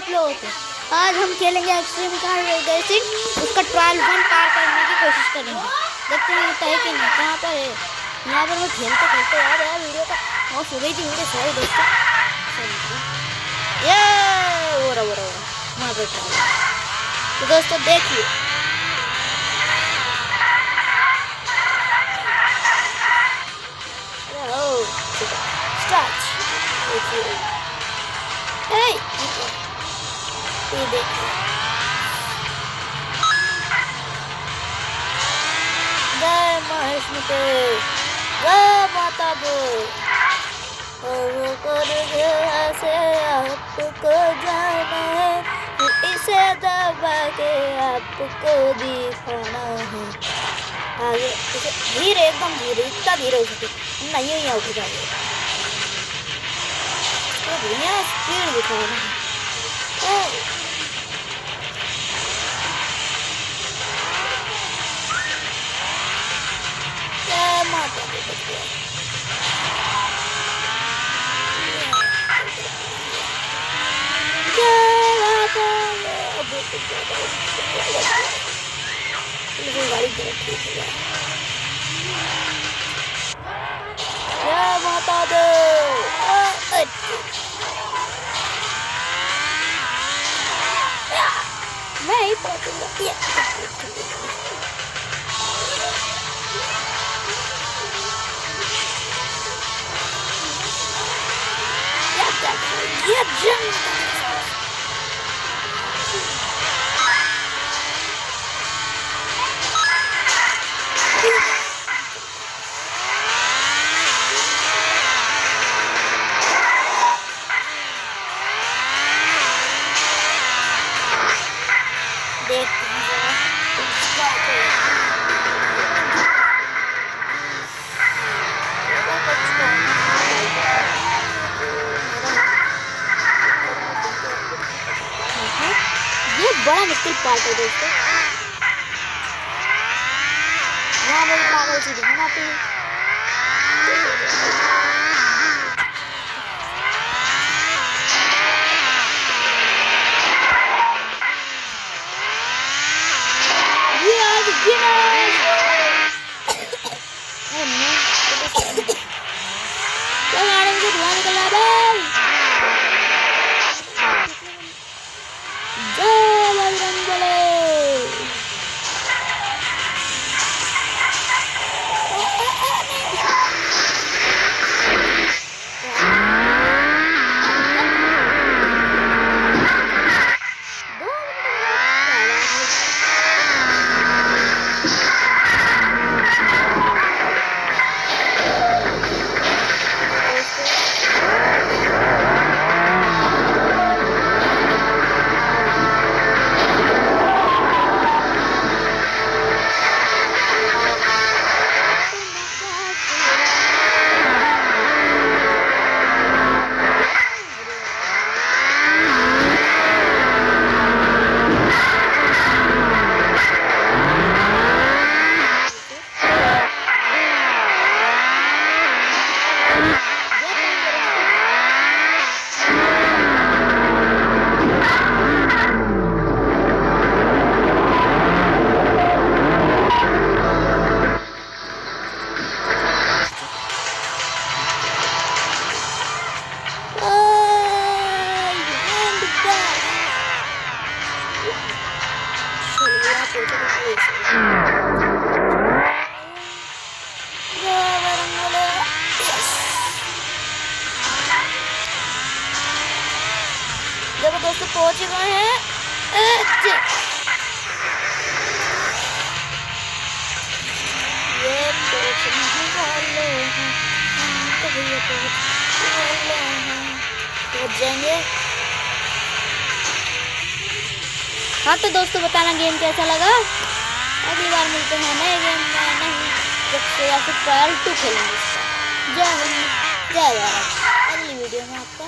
आप लोगों को। आज हम खेलेंगे एक्सट्रीम कार रेसिंग, उसका ट्रायल 1 पार करने की कोशिश करेंगे। देखते हैं होता है कि नहीं। कहाँ पर है? यहाँ पर मैं खेलते खेलते यार वीडियो का ऑफ हो गई थी वीडियो। सॉरी दोस्तों, ये हो रहा वहाँ पर ट्रायल। तो दोस्तों देखिए, स्टार्ट। ये देखिए, जय महेशमते, जय माता दो, और से आपको जाना है, इसे दबा के आपको दिखाना है। आगे इसे धीरे, एकदम धीरे, इतना धीरे हो सके नहीं, यहाँ उठ जाएगा तो दुनिया स्पीड दिखाना है। माता दी बच्चे गाड़ी माता दो। मैं ही पहुंचूंगा। ये जंग देखते हैं। ये बड़ा मुश्किल पार्ट है दोस्तों। यहाँ मेरी पागल सी बहन आती है। ये आज गिनेस तो गाड़ी से धुआं निकल रहा है। जय बजरंगबली। देखो दोस्तों पहुंच गए हैं। ये पहुंचने वाले हैं, तो भैया पहुंच जाएंगे। हाँ तो दोस्तों बताना गेम कैसा लगा। अगली बार मिलते हैं नए गेम में, नहीं या फिर ट्रायल 2 खेलेंगे। जय हिंद, जय भारत। अगली वीडियो में आपका